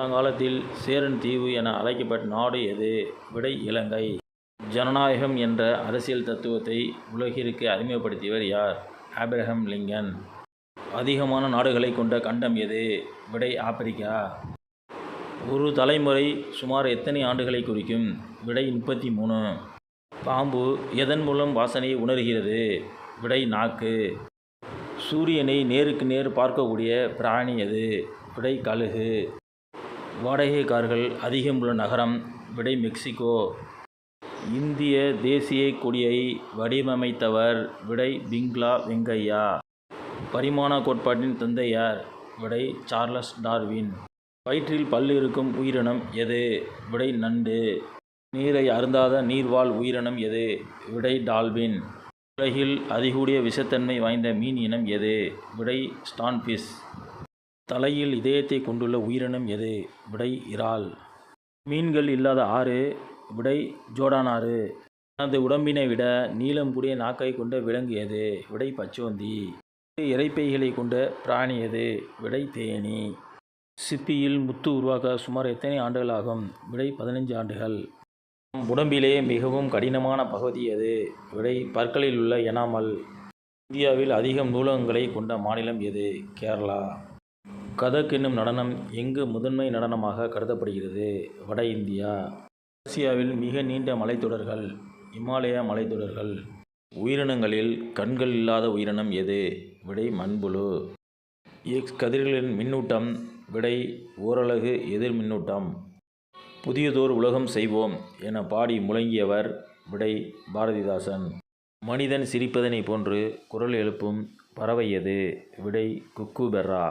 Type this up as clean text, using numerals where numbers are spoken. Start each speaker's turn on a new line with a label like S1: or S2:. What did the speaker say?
S1: பழங்காலத்தில் சேரன் தீவு என அழைக்கப்பட்ட நாடு எது? விடை இலங்கை. ஜனநாயகம் என்ற அரசியல் தத்துவத்தை உலகிற்கு அறிமுகப்படுத்தியவர் யார்? Abraham Lincoln. அதிகமான நாடுகளை கொண்ட கண்டம் எது? விடை ஆப்பிரிக்கா. ஒரு தலைமுறை சுமார் எத்தனை ஆண்டுகளை குறிக்கும்? விடை 33. பாம்பு எதன் மூலம் வாசனையை உணர்கிறது? விடை நாக்கு. சூரியனை நேருக்கு நேர் பார்க்கக்கூடிய பிராணி எது? விடை கழுகு. வாடகை கார்கள் அதிகமுள்ள நகரம்? விடை மெக்சிகோ. இந்திய தேசிய கொடியை வடிவமைத்தவர்? விடை பிங்லா வெங்கையா. பரிமாண கோட்பாட்டின் தந்தை யார்? விடை சார்லஸ் டார்வின். வயிற்றில் பல் இருக்கும் உயிரினம் எது? விடை நண்டு. நீரை அருந்தாத நீர்வாழ் உயிரினம் எது? விடை டால்பின். உலகில் அதிகூடிய விஷத்தன்மை வாய்ந்த மீன் இனம் எது? விடை ஸ்டான்ஃபிஷ். தலையில் இதயத்தை கொண்டுள்ள உயிரினம் எது? விடை இறால். மீன்கள் இல்லாத ஆறு? விடை ஜோர்டான் ஆறு. தனது உடம்பினை விட நீளம் கூடிய நாக்கை கொண்ட விலங்கு எது? விடை பச்சோந்தி. இரைப்பைகளை கொண்ட பிராணி எது? விடை தேனீ. சிப்பியில் முத்து உருவாக்க சுமார் எத்தனை ஆண்டுகள் ஆகும்? விடை 15 ஆண்டுகள். நம் உடம்பிலே மிகவும் கடினமான பகுதி எது? விடை பற்களில் உள்ள எனாமல். இந்தியாவில் அதிகம் நூலகங்களை கொண்ட மாநிலம் எது? கேரளா. கதக் என்னும் நடனம் எங்கு முதன்மை நடனமாக கருதப்படுகிறது? வட இந்தியா. ஆசியாவில் மிக நீண்ட மலைத்தொடர்கள்? இமாலய மலைத்தொடர்கள். உயிரினங்களில் கண்கள் இல்லாத உயிரினம் எது? விடை மண்புழு. எக்ஸ் கதிர்களின் மின்னூட்டம்? விடை ஓரலகு எதிர் மின்னூட்டம். புதியதோர் உலகம் செய்வோம் என பாடி முழங்கியவர்? விடை பாரதிதாசன். மனிதன் சிரிப்பதனை போன்று குரல் எழுப்பும் பறவை எது? விடை குக்கூபெர்ரா.